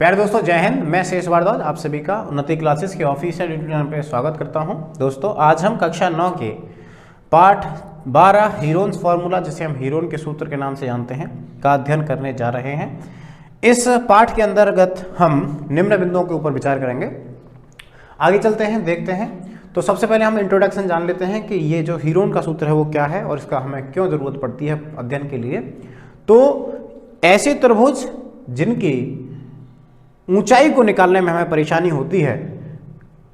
प्यारे दोस्तों, जय हिंद। मैं शेष भारद्वाज आप सभी का उन्नति क्लासेस के ऑफिशियल यूट्यूब चैनल पर स्वागत करता हूं। दोस्तों, आज हम कक्षा 9 के पाठ 12 हीरोन्स फार्मूला, जिसे हम हीरोन के सूत्र के नाम से जानते हैं, का अध्ययन करने जा रहे हैं। इस पाठ के अंतर्गत हम निम्न बिंदुओं के ऊपर विचार करेंगे। आगे चलते हैं, देखते हैं। तो सबसे पहले हम इंट्रोडक्शन जान लेते हैं कि ये जो हीरोन का सूत्र है वो क्या है और इसका हमें क्यों ज़रूरत पड़ती है अध्ययन के लिए। तो ऐसे त्रिभुज जिनकी ऊंचाई को निकालने में हमें परेशानी होती है,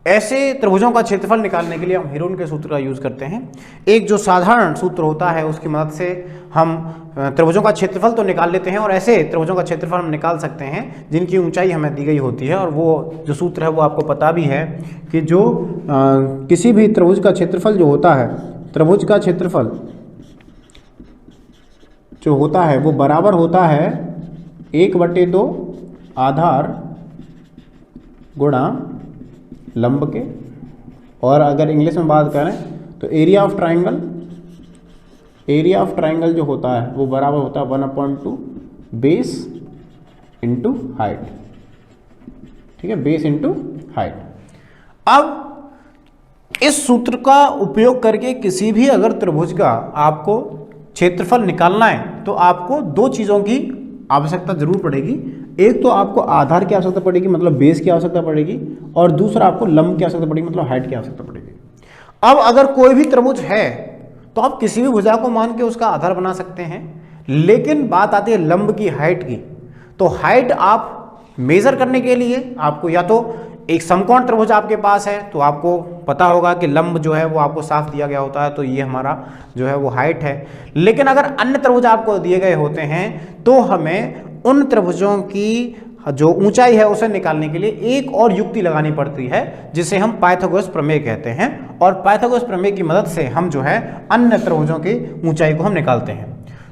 ऐसे त्रिभुजों का क्षेत्रफल निकालने के लिए हम हीरोन के सूत्र का यूज़ करते हैं। एक जो साधारण सूत्र होता है उसकी मदद से हम त्रिभुजों का क्षेत्रफल तो निकाल लेते हैं, और ऐसे त्रिभुजों का क्षेत्रफल हम निकाल सकते हैं जिनकी ऊंचाई हमें दी गई होती है। और वो जो सूत्र है वो आपको पता भी है कि जो किसी भी त्रिभुज का क्षेत्रफल जो होता है, त्रिभुज का क्षेत्रफल जो होता है वो बराबर होता है 1/2 आधार गुणा लंब के। और अगर इंग्लिश में बात करें तो एरिया ऑफ ट्राइंगल जो होता है वो बराबर होता है 1/2 बेस इंटू हाइट। ठीक है, बेस इंटू हाइट। अब इस सूत्र का उपयोग करके किसी भी अगर त्रिभुज का आपको क्षेत्रफल निकालना है तो आपको दो चीज़ों की आवश्यकता जरूर पड़ेगी। एक तो आपको आधार की आवश्यकता पड़ेगी, मतलब बेस की आवश्यकता पड़ेगी, और दूसरा आपको लंब की आवश्यकता पड़ेगी, मतलब हाइट की आवश्यकता पड़ेगी। अब अगर कोई भी त्रिभुज है तो आप किसी भी भुजा को मान के उसका आधार बना सकते हैं, लेकिन बात आती है लंब की, हाइट की। तो हाइट आप मेजर करने के लिए आपको या तो एक समकोण त्रिभुज आपके पास है तो आपको पता होगा कि लंब जो है वो आपको साफ दिया गया होता है, तो ये हमारा जो है वो हाइट है। लेकिन अगर अन्य त्रिभुज आपको दिए गए होते हैं तो हमें उन त्रिभुजों की जो ऊंचाई है उसे निकालने के लिए एक और युक्ति लगानी पड़ती है, जिसे हम पाइथागोरस प्रमेय कहते हैं। और पाइथागोरस प्रमेय की मदद से हम जो है अन्य त्रिभुजों की ऊंचाई को हम निकालते हैं।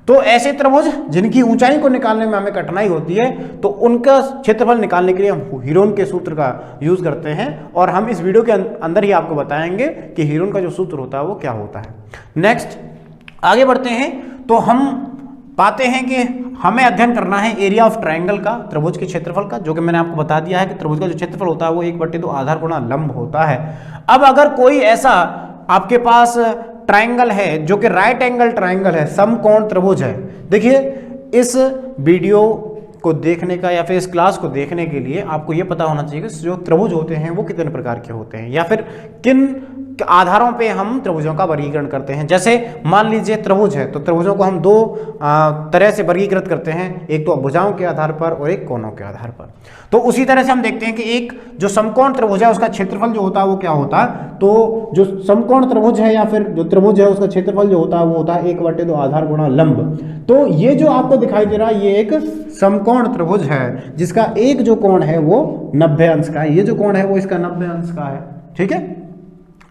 तो ऐसे त्रिभुज जिनकी ऊंचाई को निकालने में हमें कठिनाई होती है तो उनका क्षेत्रफल निकालने के लिए हम हीरोन के सूत्र का यूज करते हैं, और हम इस वीडियो के अंदर ही आपको बताएंगे कि हीरोन का जो सूत्र होता है वो क्या होता है। नेक्स्ट आगे बढ़ते हैं तो हम पाते हैं कि हमें अध्ययन करना है एरिया ऑफ ट्राइंगल का, त्रिभुज के क्षेत्रफल का, जो कि मैंने आपको बता दिया है कि त्रिभुज का जो क्षेत्रफल होता है वो 1/2 आधार गुणा लंब होता है। अब अगर कोई ऐसा आपके पास ट्राइंगल है जो कि राइट एंगल ट्राइंगल है, समकोण त्रिभुज है। देखिए, इस वीडियो को देखने का या फिर इस क्लास को देखने के लिए आपको यह पता होना चाहिए कि जो त्रिभुज होते हैं वो कितने प्रकार के होते हैं, या फिर किन आधारों पे हम त्रिभुजों का वर्गीकरण करते हैं। जैसे मान लीजिए त्रिभुज है तो त्रिभुजों को हम दो तरह से वर्गीकृत करते हैं, एक तो भुजाओं के आधार पर और एक कोणों के आधार पर। तो उसी तरह से हम देखते हैं कि एक जो समकोण त्रिभुज है उसका क्षेत्रफल जो होता है वो क्या होता है। तो जो समकोण त्रिभुज है या फिर जो त्रिभुज है उसका क्षेत्रफल जो होता है वो होता है 1/2 आधार गुणा लंब। तो ये जो आपको दिखाई दे रहा है ये एक समकोण त्रिभुज है जिसका एक जो कोण है वो 90 अंश का है। ये जो कोण है वो इसका 90 अंश का है। ठीक है,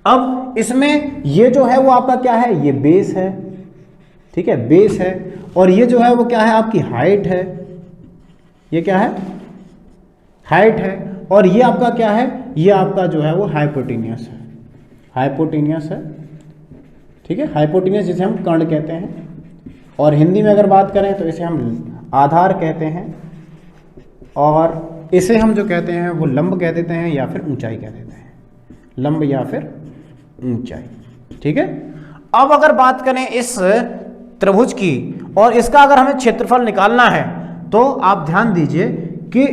अब इसमें ये जो है वो आपका क्या है, ये बेस है। ठीक है, बेस है। और ये जो है वो क्या है, आपकी हाइट है। ये क्या है, हाइट है। और ये आपका क्या है, ये आपका जो है वो हाइपोटेनियस है। हाइपोटेनियस है। ठीक है, हाइपोटेनियस जिसे हम कर्ण कहते हैं, और हिंदी में अगर बात करें तो इसे हम आधार कहते हैं, और इसे हम जो कहते हैं वो लंब कह देते हैं या फिर ऊंचाई कह देते हैं, लंब या फिर ऊंचाई। ठीक है, अब अगर बात करें इस त्रिभुज की और इसका अगर हमें क्षेत्रफल निकालना है तो आप ध्यान दीजिए कि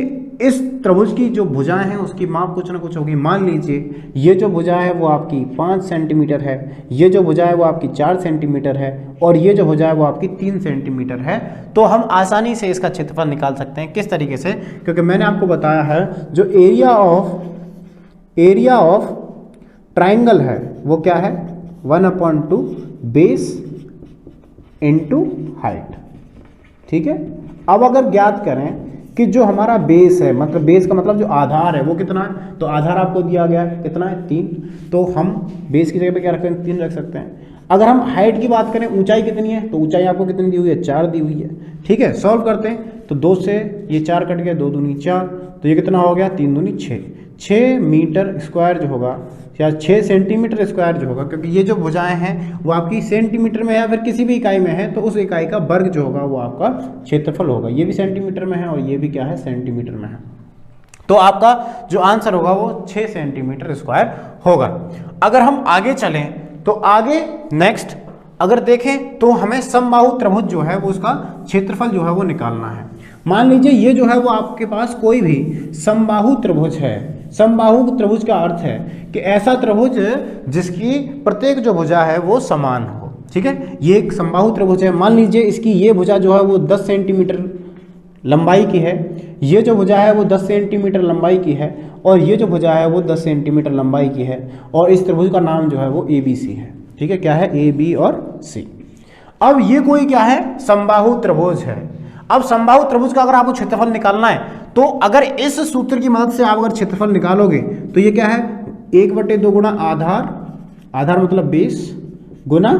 इस त्रिभुज की जो भुजाएं हैं उसकी माप कुछ ना कुछ होगी। मान लीजिए ये जो भुजा है वो आपकी 5 सेंटीमीटर है, ये जो भुजा है वो आपकी 4 सेंटीमीटर है, और ये जो भुजा है वो आपकी 3 सेंटीमीटर है। तो हम आसानी से इसका क्षेत्रफल निकाल सकते हैं। किस तरीके से, क्योंकि मैंने आपको बताया है जो एरिया ऑफ ट्राइंगल है वो क्या है, 1/2 बेस इंटू हाइट। ठीक है, अब अगर ज्ञात करें कि जो हमारा बेस है, मतलब बेस का मतलब जो आधार है वो कितना है, तो आधार आपको दिया गया है कितना है, 3। तो हम बेस की जगह पे क्या रख सकते हैं, 3 रख सकते हैं। अगर हम हाइट की बात करें, ऊंचाई कितनी है, तो ऊंचाई आपको कितनी दी हुई है, 4 दी हुई है। ठीक है, सॉल्व करते हैं तो 2 से ये 4 कट गया, 2 दूनी 4, तो ये कितना हो गया, 3 दूनी 6। 6 मीटर स्क्वायर जो होगा या 6 सेंटीमीटर स्क्वायर जो होगा, क्योंकि ये जो भुजाएं हैं वो आपकी सेंटीमीटर में या फिर किसी भी इकाई में है, तो उस इकाई का वर्ग जो होगा वो आपका क्षेत्रफल होगा। ये भी सेंटीमीटर में है और ये भी क्या है, सेंटीमीटर में है। तो आपका जो आंसर होगा वो 6 सेंटीमीटर स्क्वायर होगा। अगर हम आगे चलें तो आगे नेक्स्ट अगर देखें तो हमें समबाहु त्रिभुज जो है वो उसका क्षेत्रफल जो है वो निकालना है। मान लीजिए ये जो है वो आपके पास कोई भी समबाहु त्रिभुज है। समबाहु त्रिभुज का अर्थ है कि ऐसा त्रिभुज जिसकी प्रत्येक जो भुजा है वो समान हो। ठीक है, ये एक समबाहु त्रिभुज है। मान लीजिए इसकी ये भुजा जो है वो 10 सेंटीमीटर लंबाई की है, ये जो भुजा है वो 10 सेंटीमीटर लंबाई की है, और ये जो भुजा है वो 10 सेंटीमीटर लंबाई की है, और इस त्रिभुज का नाम जो है वो ABC है। ठीक है, क्या है, AB और C। अब ये कोई क्या है, समबाहु त्रिभुज है। अब समबाहु त्रिभुज का अगर आपको क्षेत्रफल निकालना है तो अगर इस सूत्र की मदद से आप अगर क्षेत्रफल निकालोगे तो ये क्या है, 1/2 गुणा आधार, आधार मतलब बेस, गुना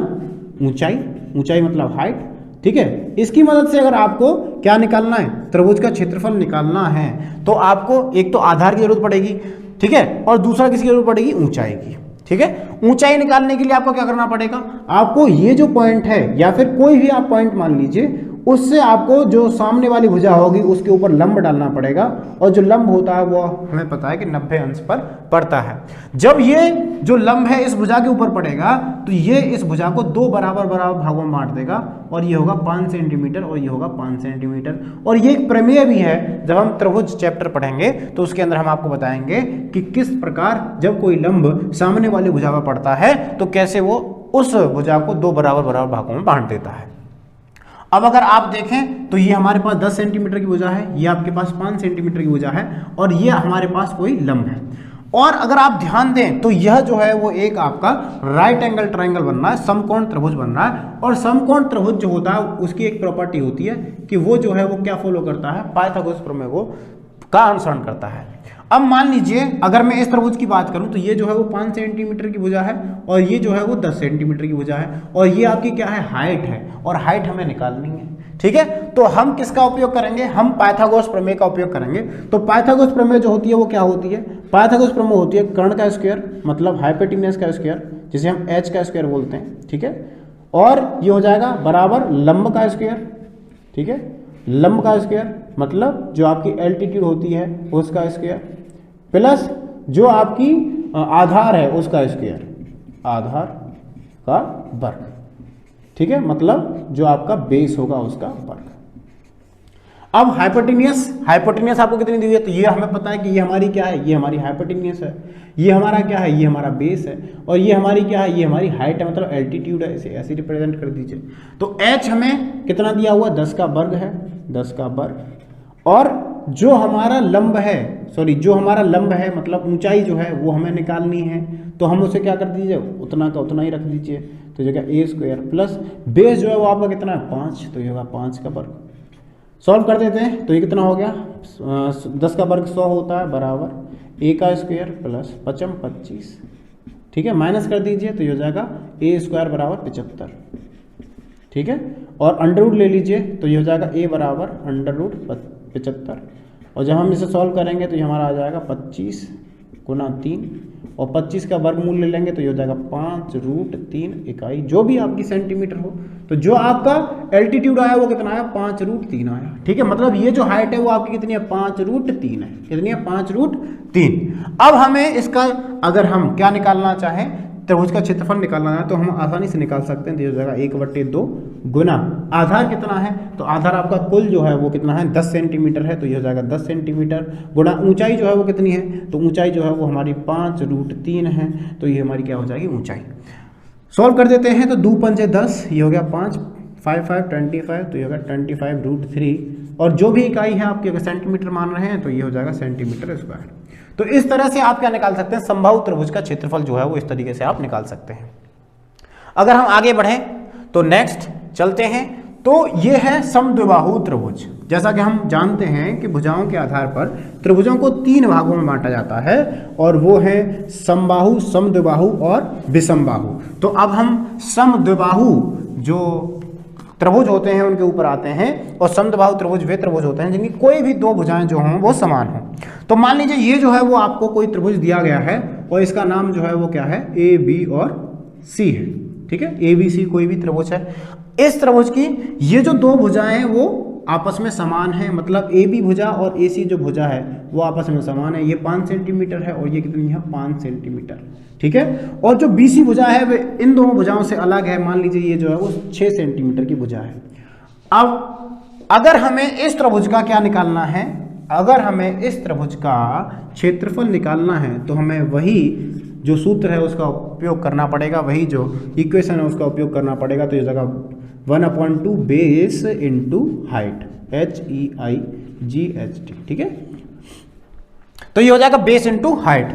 ऊंचाई, ऊंचाई मतलब हाइट। ठीक है, इसकी मदद से अगर आपको क्या निकालना है, त्रिभुज का क्षेत्रफल निकालना है तो आपको एक तो आधार की जरूरत पड़ेगी, ठीक है, और दूसरा किसकी जरूरत पड़ेगी, ऊंचाई की। ठीक है, ऊंचाई निकालने के लिए आपको क्या करना पड़ेगा, आपको ये जो पॉइंट है या फिर कोई भी आप पॉइंट मान लीजिए, उससे आपको जो सामने वाली भुजा होगी उसके ऊपर लंब डालना पड़ेगा, और जो लंब होता है वो हमें पता है कि 90 अंश पर पड़ता है। जब ये जो लंब है इस भुजा के ऊपर पड़ेगा तो ये इस भुजा को 2 बराबर बराबर भागों में बांट देगा, और ये होगा 5 सेंटीमीटर और ये होगा 5 सेंटीमीटर। और ये एक प्रमेय भी है, जब हम त्रिभुज चैप्टर पढ़ेंगे तो उसके अंदर हम आपको बताएंगे कि किस प्रकार जब कोई लंब सामने वाली भुजा पर पड़ता है तो कैसे वो उस भुजा को 2 बराबर बराबर भागों में बांट देता है। अब अगर आप देखें तो ये हमारे पास 10 सेंटीमीटर की भुजा है, ये आपके पास 5 सेंटीमीटर की भुजा है, और ये हमारे पास कोई लंब है। और अगर आप ध्यान दें तो यह जो है वो एक आपका राइट एंगल ट्रायंगल बन रहा है, समकोण त्रिभुज बन रहा है। और समकोण त्रिभुज जो होता है उसकी एक प्रॉपर्टी होती है कि वो जो है वो क्या फॉलो करता है, पाइथागोरस प्रमेय को का अनुसरण करता है। अब मान लीजिए अगर मैं इस त्रिभुज की बात करूं तो ये जो है वो 5 सेंटीमीटर की भुजा है, और ये जो है वो 10 सेंटीमीटर की भुजा है, और ये आपकी क्या है, हाइट है, और हाइट हमें निकालनी है। ठीक है, तो हम किसका उपयोग करेंगे, हम पाइथागोरस प्रमेय का उपयोग करेंगे। तो पाइथागोरस प्रमेय जो होती है वो क्या होती है, पाइथागोरस प्रमेय होती है कर्ण का स्क्वायर मतलब हाइपोटेन्यूज का स्क्वायर, जिसे हम h का स्क्वायर बोलते हैं। ठीक है, और ये हो जाएगा बराबर लंब का स्क्वायर। ठीक है, लंब का स्क्वायर मतलब जो आपकी एल्टीट्यूड होती है उसका स्क्वायर, प्लस जो आपकी आधार है उसका स्क्वायर, आधार का वर्ग। ठीक है, मतलब जो आपका बेस होगा उसका वर्ग। अब हाइपोटेन्यूज, हाइपोटेन्यूज आपको कितनी दी हुई है, तो ये हमें पता है कि ये हमारी क्या है, ये हमारी हाइपोटेन्यूज है, ये हमारा क्या है, ये हमारा बेस है, और ये हमारी क्या है, ये हमारी हाइट है, मतलब एल्टीट्यूड है। इसे ऐसे रिप्रेजेंट कर दीजिए। तो h हमें कितना दिया हुआ, 10 का वर्ग है, 10 का वर्ग। और जो हमारा लंब है, सॉरी जो हमारा लंब है मतलब ऊंचाई जो है वो हमें निकालनी है, तो हम उसे क्या कर दीजिए, उतना का उतना ही रख दीजिए। तो जगह a स्क्वायर प्लस बेस जो है वो आपका कितना है, 5, तो ये होगा 5 का वर्ग। सॉल्व कर देते हैं तो ये कितना हो गया, 10 का वर्ग 100 होता है, बराबर a का स्क्वायर प्लस 5 25। ठीक है, माइनस कर दीजिए तो ये हो जाएगा a स्क्वायर बराबर 75। ठीक है, और अंडर रूट ले लीजिए तो ये हो जाएगा a बराबर अंडर रूट 75, और जब हम इसे सॉल्व करेंगे तो ये हमारा आ जाएगा 25 गुना 3, और 25 का वर्गमूल ले लेंगे तो ये हो जाएगा 5√3 इकाई, जो भी आपकी सेंटीमीटर हो। तो जो आपका एल्टीट्यूड आया वो कितना आया, 5√3 आया। ठीक है, मतलब ये जो हाइट है वो आपकी कितनी है, 5√3 है। कितनी है, 5√3। अब हमें इसका अगर हम क्या निकालना चाहें, त्रिभुज का क्षेत्रफल निकालना है तो हम आसानी से निकाल सकते हैं। तो ये हो जाएगा 1/2 गुना आधार कितना है, तो आधार आपका कुल जो है वो कितना है, 10 सेंटीमीटर है, तो ये हो जाएगा 10 सेंटीमीटर गुना ऊंचाई जो है वो कितनी है, तो ऊंचाई जो है वो हमारी 5√3 है, तो ये हमारी क्या हो जाएगी, ऊंचाई। सॉल्व कर देते हैं तो 2 पंजे 10, ये हो गया 5, 5 5 25, तो ये होगा 25√3, और जो भी इकाई है आपकी अगर सेंटीमीटर मान रहे हैं तो ये हो जाएगा सेंटीमीटर स्क्वायर। तो इस तरह से आप क्या निकाल सकते हैं, समबाहु त्रिभुज का क्षेत्रफल जो है वो इस तरीके से आप निकाल सकते हैं। अगर हम आगे बढ़ें तो नेक्स्ट चलते हैं, तो ये है समद्विबाहु त्रिभुज। जैसा कि हम जानते हैं कि भुजाओं के आधार पर त्रिभुजों को 3 भागों में बांटा जाता है, और वो है समबाहु, समद्विबाहु और विषमबाहु। तो अब हम समद्विबाहु जो त्रिभुज होते हैं उनके ऊपर आते हैं, और समद्विबाहु त्रिभुज वे त्रिभुज होते हैं जिनकी कोई भी 2 भुजाएं जो हों वो समान हों। तो मान लीजिए ये जो है वो आपको कोई त्रिभुज दिया गया है, और इसका नाम जो है वो क्या है, A B और C है। ठीक है, ABC कोई भी त्रिभुज है। इस त्रिभुज की ये जो 2 भुजाएं हैं वो आपस में समान है, मतलब ए बी भुजा और ए सी जो भुजा है वो आपस में समान है। ये 5 सेंटीमीटर है और ये कितनी है 5 सेंटीमीटर, ठीक है। और जो बी सी भुजा है वे इन दोनों भुजाओं से अलग है, मान लीजिए ये जो है वो 6 सेंटीमीटर की भुजा है। अब अगर हमें इस त्रिभुज का क्या निकालना है, अगर हमें इस त्रिभुज का क्षेत्रफल निकालना है तो हमें वही जो सूत्र है उसका उपयोग करना पड़ेगा, वही जो इक्वेशन है उसका उपयोग करना पड़ेगा। तो ये जगह 1/2 बेस इंटू हाइट, HEIGHT, ठीक है। तो ये हो जाएगा बेस इंटू हाइट।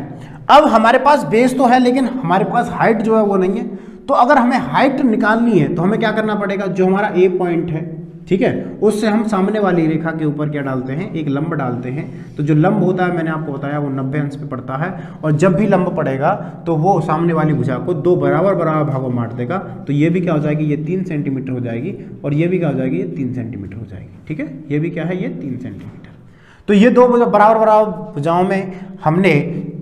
अब हमारे पास बेस तो है लेकिन हमारे पास हाइट जो है वो नहीं है, तो अगर हमें हाइट निकालनी है तो हमें क्या करना पड़ेगा, जो हमारा ए पॉइंट है, ठीक है, उससे हम सामने वाली रेखा के ऊपर क्या डालते हैं, एक लंब डालते हैं। तो जो लंब होता है मैंने आपको बताया वो 90 अंश पे पड़ता है, और जब भी लंब पड़ेगा तो वो सामने वाली भुजा को 2 बराबर बराबर भागों में बांट देगा। तो ये भी क्या हो जाएगी, ये 3 सेंटीमीटर हो जाएगी, और ये भी क्या हो जाएगी, ये 3 सेंटीमीटर हो जाएगी, ठीक है। ये भी क्या है, ये 3 सेंटीमीटर। तो ये 2 बराबर बराबर भुजाओं में हमने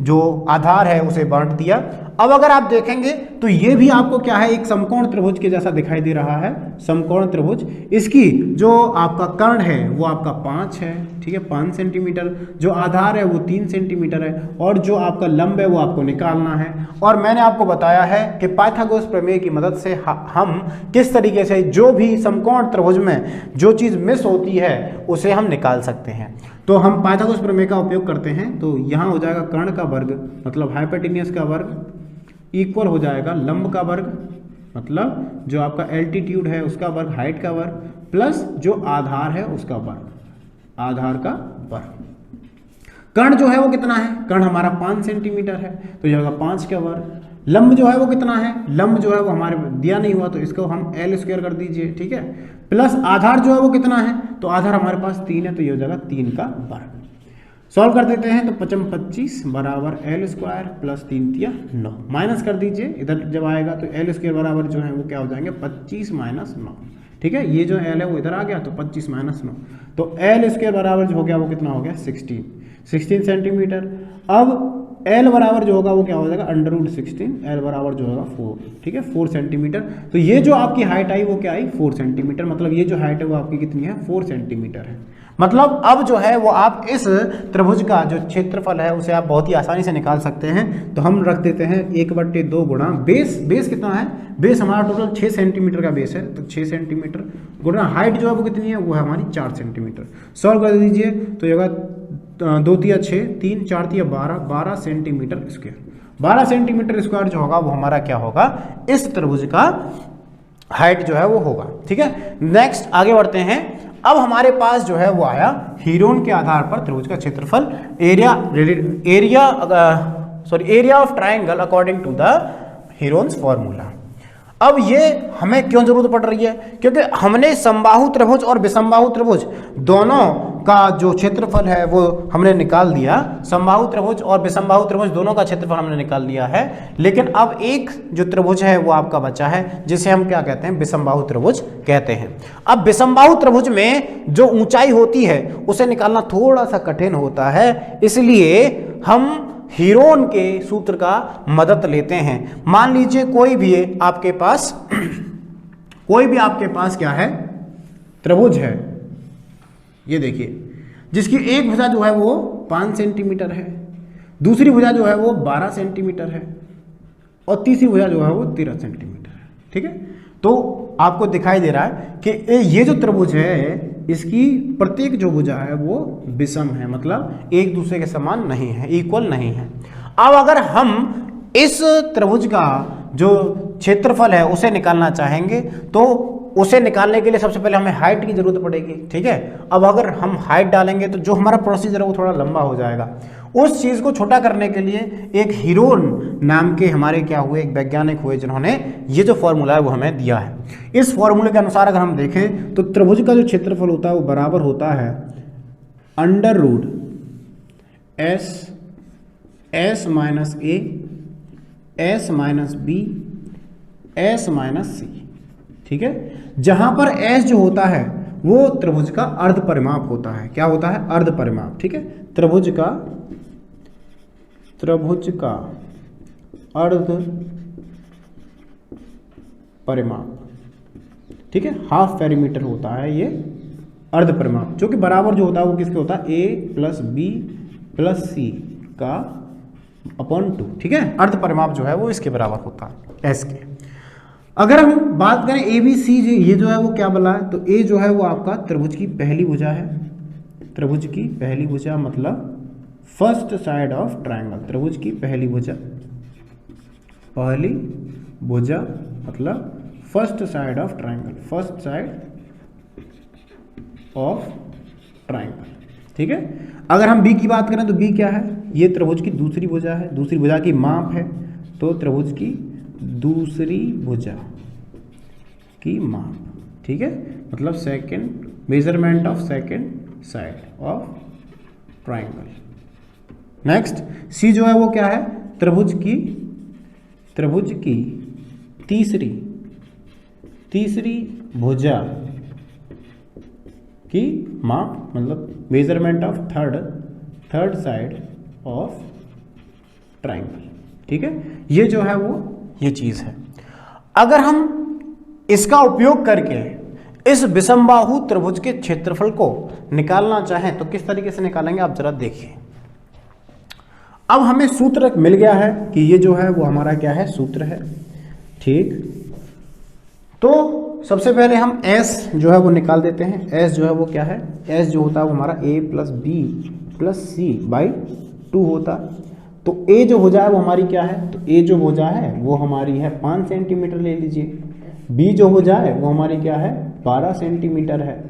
जो आधार है उसे बांट दिया। अब अगर आप देखेंगे तो ये भी आपको क्या है, एक समकोण त्रिभुज के जैसा दिखाई दे रहा है, समकोण त्रिभुज। इसकी जो आपका कर्ण है वो आपका 5 है, ठीक है, 5 सेंटीमीटर। जो आधार है वो 3 सेंटीमीटर है, और जो आपका लंब है वो आपको निकालना है। और मैंने आपको बताया है कि पाइथागोरस प्रमेय की मदद से हम किस तरीके से जो भी समकोण त्रिभुज में जो चीज़ मिस होती है उसे हम निकाल सकते हैं। तो हम पाइथागोरस प्रमेय का उपयोग करते हैं। तो यहाँ हो जाएगा कर्ण का वर्ग मतलब हाइपोटेन्यूस का वर्ग इक्वल हो जाएगा लंब का वर्ग मतलब जो आपका एल्टीट्यूड है उसका वर्ग, हाइट का वर्ग, प्लस जो आधार है उसका वर्ग, आधार का वर्ग। कर्ण जो है वो कितना है, कर्ण हमारा 5 सेंटीमीटर है, तो यह होगा 5 का वर्ग। लंब जो है वो कितना है, लंब जो है वो हमारे दिया नहीं हुआ तो इसको हम L² कर दीजिए, ठीक है। प्लस आधार जो है वो कितना है, तो आधार हमारे पास 3 है, तो ये हो जाएगा 3 का वर्ग। सॉल्व कर देते हैं तो 25 बराबर L² प्लस 3 तिया 9, माइनस कर दीजिए इधर जब आएगा तो L² बराबर जो है वो क्या हो जाएंगे 25 माइनस 9, ठीक है। ये जो L है वो इधर आ गया तो 25 माइनस 9, तो L² बराबर जो हो गया वो कितना हो गया 16 सेंटीमीटर। अब L बराबर जो होगा वो क्या हो जाएगा √16, L बराबर जो होगा 4, ठीक है, 4 सेंटीमीटर। तो ये जो आपकी हाइट आई वो क्या आई 4 सेंटीमीटर, मतलब ये जो हाइट है वो आपकी कितनी है 4 सेंटीमीटर है। मतलब अब जो है वो आप इस त्रिभुज का जो क्षेत्रफल है उसे आप बहुत ही आसानी से निकाल सकते हैं। तो हम रख देते हैं 1/2 गुणा बेस कितना है, बेस हमारा टोटल 6 सेंटीमीटर का बेस है, तो 6 सेंटीमीटर गुणा हाइट जो है वो कितनी है, वो है हमारी 4 सेंटीमीटर। सॉल्व कर दीजिए तो ये होगा 2 तिया 6, 3 4 तिया 12 सेंटीमीटर स्क्वायर। 12 सेंटीमीटर स्क्वायर जो होगा वो हमारा क्या होगा, इस त्रिभुज का हाइट जो है वो होगा, ठीक है। नेक्स्ट आगे बढ़ते हैं। अब हमारे पास जो है वो आया हीरोन के आधार पर त्रिभुज का क्षेत्रफल, area of triangle according to the Heron's formula. अब ये हमें क्यों जरूरत पड़ रही है, क्योंकि हमने समबाहु त्रिभुज और विषमबाहु त्रिभुज दोनों का जो क्षेत्रफल है वो हमने निकाल दिया। समबाहु त्रिभुज और विषमबाहु त्रिभुज दोनों का क्षेत्रफल हमने निकाल लिया है, लेकिन अब एक जो त्रिभुज है वो आपका बचा है जिसे हम क्या कहते हैं, विषमबाहु त्रिभुज कहते हैं। अब विषमबाहु त्रिभुज में जो ऊंचाई होती है उसे निकालना थोड़ा सा कठिन होता है, इसलिए हम हीरोन के सूत्र का मदद लेते हैं। मान लीजिए कोई भी आपके पास क्या है, त्रिभुज है, ये देखिए, जिसकी एक भुजा जो है वो 5 सेंटीमीटर है, दूसरी भुजा जो है वो 12 सेंटीमीटर है, और तीसरी भुजा जो है वो 13 सेंटीमीटर है, ठीक है। तो आपको दिखाई दे रहा है कि ये जो त्रिभुज है इसकी प्रत्येक जो भुजा है वो विषम है, मतलब एक दूसरे के समान नहीं है, इक्वल नहीं है। अब अगर हम इस त्रिभुज का जो क्षेत्रफल है उसे निकालना चाहेंगे तो उसे निकालने के लिए सबसे पहले हमें हाइट की जरूरत पड़ेगी, ठीक है। अब अगर हम हाइट डालेंगे तो जो हमारा प्रोसीजर है वो थोड़ा लंबा हो जाएगा। उस चीज को छोटा करने के लिए एक हीरोन नाम के हमारे क्या हुए, एक वैज्ञानिक हुए जिन्होंने ये जो फॉर्मूला है वो हमें दिया है। इस फॉर्मूले के अनुसार अगर हम देखें तो त्रिभुज का जो क्षेत्रफल होता है वो बराबर होता है √S minus A S minus B S minus C, ठीक है। जहां पर S जो होता है वो त्रिभुज का अर्ध परिमाप होता है। क्या होता है, अर्ध परिमाप, ठीक है। त्रिभुज का अर्ध परिमाप, ठीक है, हाफ पेरीमीटर होता है ये अर्ध परिमाप, जो कि बराबर जो होता है वो किसके होता है, ए प्लस बी प्लस सी का अपॉन 2, ठीक है। अर्ध परिमाप जो है वो इसके बराबर होता है, एस के। अगर हम बात करें ए बी सी, ये जो है वो क्या बोला है, तो ए जो है वो आपका त्रिभुज की पहली भुजा है, त्रिभुज की पहली भुजा मतलब फर्स्ट साइड ऑफ ट्रायंगल, त्रिभुज की पहली भुजा, पहली भुजा मतलब first side of triangle, first side of triangle, ठीक है। अगर हम बी की बात करें तो बी क्या है, ये त्रिभुज की दूसरी भुजा है, दूसरी भुजा की माप है, तो त्रिभुज की दूसरी भुजा की माप, ठीक है, मतलब second measurement of second side of triangle. Next C जो है वो क्या है, त्रिभुज की तीसरी भुजा की माप, मतलब measurement of third side of triangle, ठीक है। ये जो है वो ये चीज है। अगर हम इसका उपयोग करके इस विषमबाहु त्रिभुज के क्षेत्रफल को निकालना चाहें तो किस तरीके से निकालेंगे आप जरा देखिए। अब हमें सूत्र मिल गया है कि ये जो है वो हमारा क्या है, सूत्र है, ठीक। तो सबसे पहले हम s जो है वो निकाल देते हैं। s जो है वो क्या है, s जो होता है वो हमारा a plus B plus C by 2 होता है। तो a जो भुजा है वो हमारी क्या है, तो a जो भुजा है वो हमारी है 5 सेंटीमीटर ले लीजिए, b जो भुजा है वो हमारी क्या है 12 सेंटीमीटर है,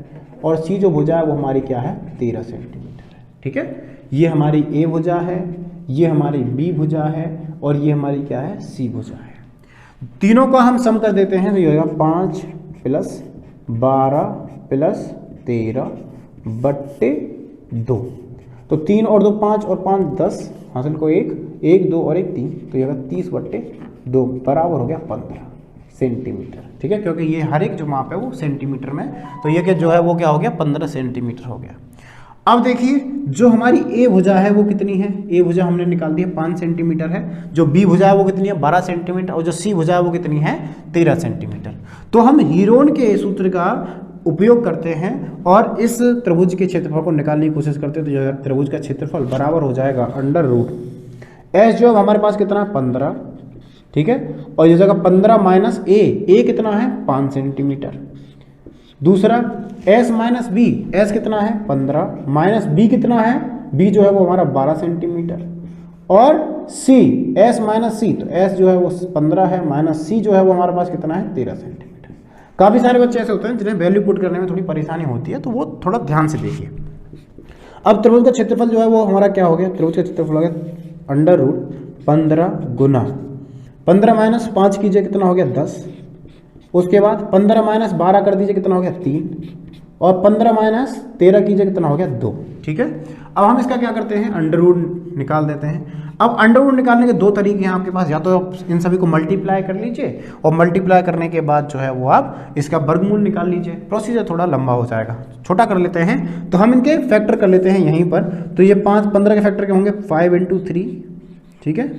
और c जो भुजा है वो हमारी क्या है 13 सेंटीमीटर है, ठीक है। ये हमारी a भुजा है, ये हमारी b भुजा है, और ये हमारी क्या है c भुजा है। तीनों को हम सम कर देते हैं तो ये होगा 5 प्लस 12 प्लस 13 बट्टे 2, तो 3 और 2 5 और 5 10, हासिल को 1 2 और 1 3, तो ये होगा 30 बट्टे 2 बराबर हो गया 15 सेंटीमीटर, ठीक है, क्योंकि ये हर एक जो माप है वो सेंटीमीटर में, तो ये जो है वो क्या हो गया 15 सेंटीमीटर हो गया। अब देखिए जो हमारी ए भुजा है वो कितनी है, ए भुजा हमने निकाल दी है 5 सेंटीमीटर है, जो बी भुजा है वो कितनी है 12 सेंटीमीटर, और जो सी भुजा है वो कितनी है 13 सेंटीमीटर। तो हम हीरोन के सूत्र का उपयोग करते हैं और इस त्रिभुज के क्षेत्रफल को निकालने की कोशिश करते हैं, तो जो त्रिभुज का क्षेत्रफल बराबर हो जाएगा अंडर रूट एस जो हमारे पास कितना है 15, ठीक है, और ये जगह 15 माइनस ए कितना है 5 सेंटीमीटर। दूसरा s माइनस बी, एस कितना है 15 माइनस बी कितना है, b जो है वो हमारा 12 सेंटीमीटर, और c s माइनस सी, तो s जो है वो 15 है माइनस c जो है वो हमारे पास कितना है 13 सेंटीमीटर। काफ़ी सारे बच्चे ऐसे होते हैं जिन्हें वैल्यू पुट करने में थोड़ी परेशानी होती है, तो वो थोड़ा ध्यान से देखिए। अब त्रिभुज का क्षेत्रफल जो है वो हमारा क्या हो गया, त्रिभुज का क्षेत्रफल हो गया अंडर रूट 15 गुना 15 माइनस 5 कीजिए कितना हो गया 10, उसके बाद 15 माइनस 12 कर दीजिए कितना हो गया 3, और 15 माइनस 13 कीजिए कितना हो गया 2, ठीक है। अब हम इसका क्या करते हैं अंडर रूट निकाल देते हैं। अब अंडर रूट निकालने के दो तरीके हैं आपके पास, या तो आप इन सभी को मल्टीप्लाई कर लीजिए और मल्टीप्लाई करने के बाद जो है वो आप इसका वर्गमूल निकाल लीजिए। प्रोसीजर थोड़ा लंबा हो जाएगा, छोटा कर लेते हैं, तो हम इनके फैक्टर कर लेते हैं यहीं पर। तो ये 15 के फैक्टर के होंगे 5 इंटू 3, ठीक है।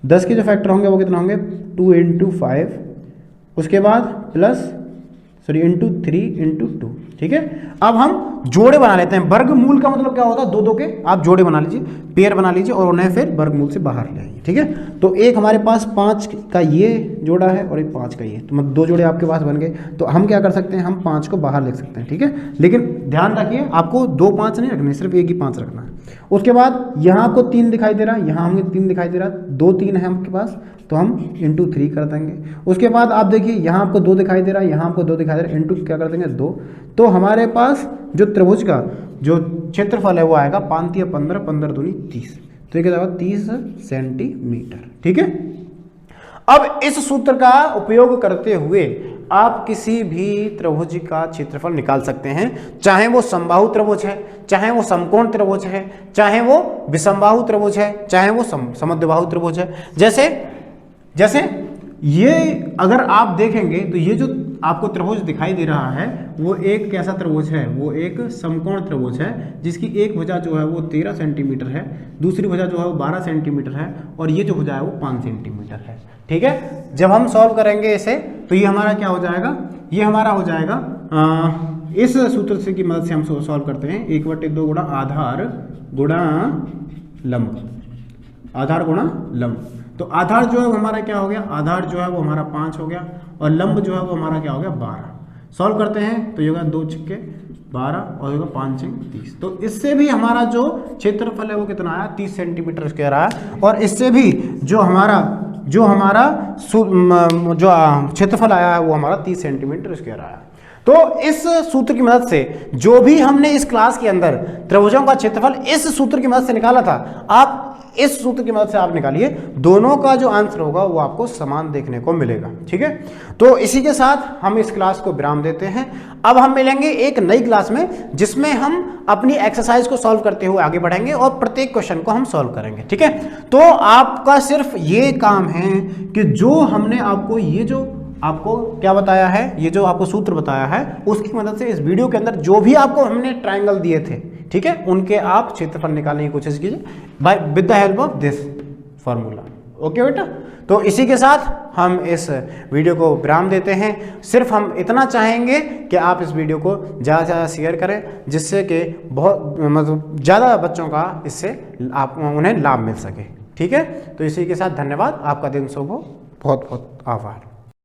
10 के जो फैक्टर होंगे वो कितना होंगे 2 इंटू 5, उसके बाद प्लस इंटू 3 इंटू 2, ठीक है। अब हम जोड़े बना लेते हैं। वर्गमूल का मतलब क्या होता है, दो के आप जोड़े बना लीजिए, पेयर बना लीजिए और उन्हें फिर वर्गमूल से बाहर ले आइए, ठीक है। तो एक हमारे पास 5 का ये जोड़ा है और एक 5 का ये, तो मतलब 2 जोड़े आपके पास बन गए। तो हम क्या कर सकते हैं, हम 5 को बाहर लिख सकते हैं, ठीक है। लेकिन ध्यान रखिए आपको 2 5 नहीं रखने, सिर्फ एक ही 5 रखना है। उसके बाद यहाँ आपको 3 दिखाई दे रहा है, यहाँ हमें 3 दिखाई दे रहा है, 2 3 है आपके पास, तो हम इंटू 3 कर देंगे। उसके बाद आप देखिए यहाँ आपको 2 दिखाई दे रहा है, यहाँ आपको 2 दिखाई दे रहा है, इंटू क्या कर देंगे 2। तो हमारे पास जो त्रिभुज का जो क्षेत्रफल है वो आएगा 5 या 15, 15 दूनी 30, तो ये क्या जाएगा 30 सेंटीमीटर, ठीक है। अब इस सूत्र का उपयोग करते हुए आप किसी भी त्रिभुज का क्षेत्रफल निकाल सकते हैं, चाहे वो समबाहु त्रिभुज है, चाहे वो समकोण त्रिभुज है, चाहे वो विषमबाहु त्रिभुज है, चाहे वो समद्विबाहु त्रिभुज है। जैसे ये अगर आप देखेंगे तो ये जो आपको त्रिभुज दिखाई दे रहा है वो एक कैसा त्रिभुज है, वो एक समकोण त्रिभुज है, जिसकी एक भुजा जो है वो 13 सेंटीमीटर है, दूसरी भुजा जो है वो 12 सेंटीमीटर है, और ये जो भुजा है वो 5 सेंटीमीटर है, ठीक है। जब हम सॉल्व करेंगे इसे तो ये हमारा क्या हो जाएगा, ये हमारा हो जाएगा इस सूत्र से की मदद से हम सॉल्व करते हैं 1/2 गुणा आधार गुणा लंब, आधार गुणा लंब। तो आधार जो है वो हमारा क्या हो गया, आधार जो है वो हमारा 5 हो गया और लंब जो है वो हमारा क्या हो गया 12। सॉल्व करते हैं तो ये होगा 2 छिक्के 12 और होगा 5 छिक 30। तो इससे भी हमारा जो क्षेत्रफल है वो कितना आया 30 सेंटीमीटर स्क्वायर आया। और इससे भी जो हमारा जो क्षेत्रफल आया है वो हमारा 30 सेंटीमीटर स्क्वायर आया। तो इस सूत्र की मदद से जो भी हमने इस क्लास के अंदर त्रिभुजों का क्षेत्रफल इस सूत्र की मदद से निकाला था, आप इस सूत्र की मदद से आप निकालिए, दोनों का जो आंसर होगा वो आपको समान देखने को मिलेगा। ठीक है, तो इसी के साथ हम इस क्लास को विराम देते हैं। अब हम मिलेंगे एक नई क्लास में जिसमें हम अपनी एक्सरसाइज को सॉल्व करते हुए आगे बढ़ेंगे और प्रत्येक क्वेश्चन को हम सॉल्व करेंगे। ठीक है, तो आपका सिर्फ ये काम है कि जो हमने आपको ये जो आपको क्या बताया है, ये जो आपको सूत्र बताया है उसकी मदद से इस वीडियो के अंदर जो भी आपको हमने ट्रायंगल दिए थे, ठीक है, उनके आप क्षेत्रफल निकालने की कोशिश कीजिए by with the help of this formula. Okay बेटा, तो इसी के साथ हम इस वीडियो को विराम देते हैं। सिर्फ हम इतना चाहेंगे कि आप इस वीडियो को ज़्यादा से ज़्यादा शेयर करें, जिससे कि बहुत मतलब ज़्यादा बच्चों का इससे उन्हें लाभ मिल सके। ठीक है, तो इसी के साथ धन्यवाद, आपका दिन शुभ हो, बहुत बहुत आभार।